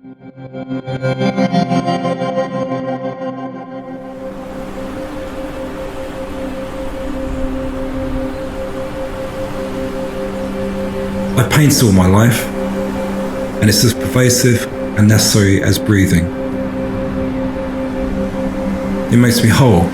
I painted all my life, and it's as pervasive and necessary as breathing. It makes me whole.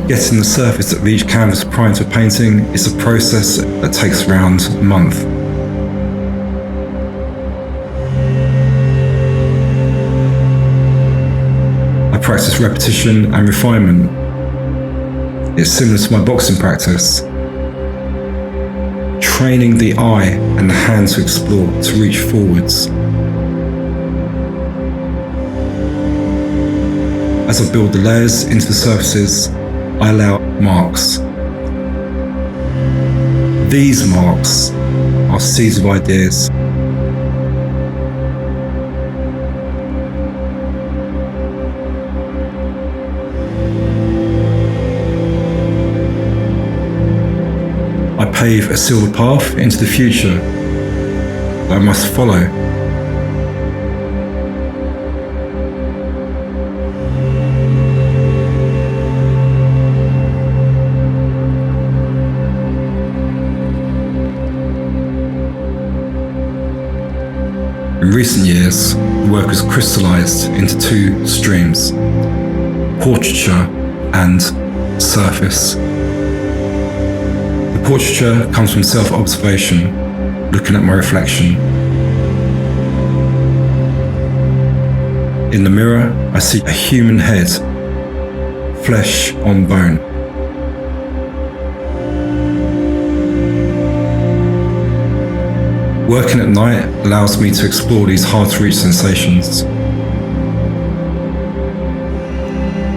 Getting the surface of each canvas primed for painting is a process that takes around a month. I practice repetition and refinement. It's similar to my boxing practice. Training the eye and the hand to explore, to reach forwards. As I build the layers into the surfaces, I allow marks. These marks are seeds of ideas. I pave a silver path into the future that I must follow. In recent years, the work has crystallized into two streams: portraiture and surface. The portraiture comes from self-observation, looking at my reflection. In the mirror, I see a human head, flesh on bone. Working at night allows me to explore these hard-to-reach sensations.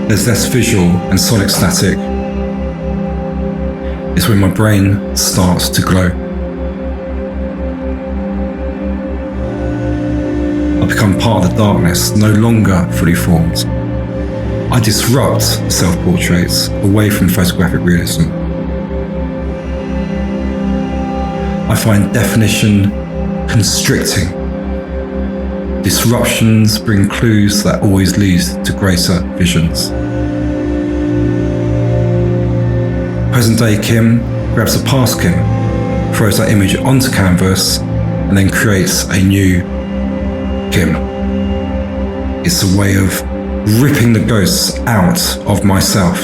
There's less visual and sonic static. It's when my brain starts to glow. I become part of the darkness, no longer fully formed. I disrupt self-portraits away from photographic realism. I find definition constricting. Disruptions bring clues that always lead to greater visions. Present day Kim grabs a past Kim, throws that image onto canvas, and then creates a new Kim. It's a way of ripping the ghosts out of myself.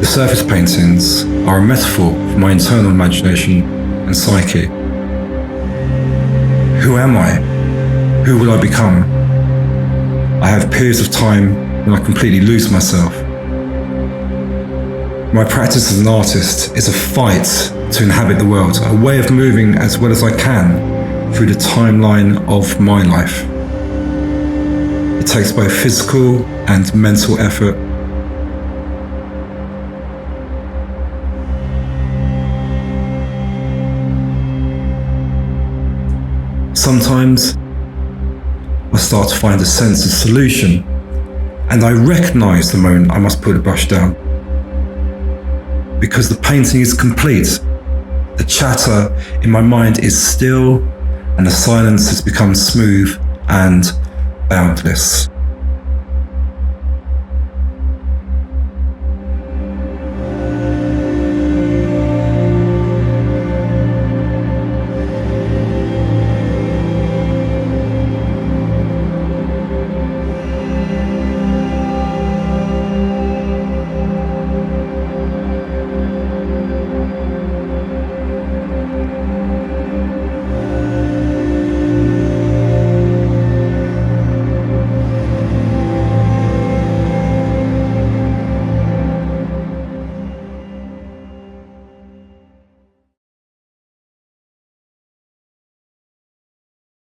The surface paintings are a metaphor for my internal imagination and psyche. Who am I? Who will I become? I have periods of time when I completely lose myself. My practice as an artist is a fight to inhabit the world, a way of moving as well as I can through the timeline of my life. It takes both physical and mental effort. Sometimes I start to find a sense of solution, and I recognize the moment I must put the brush down. Because the painting is complete, the chatter in my mind is still, and the silence has become smooth and boundless.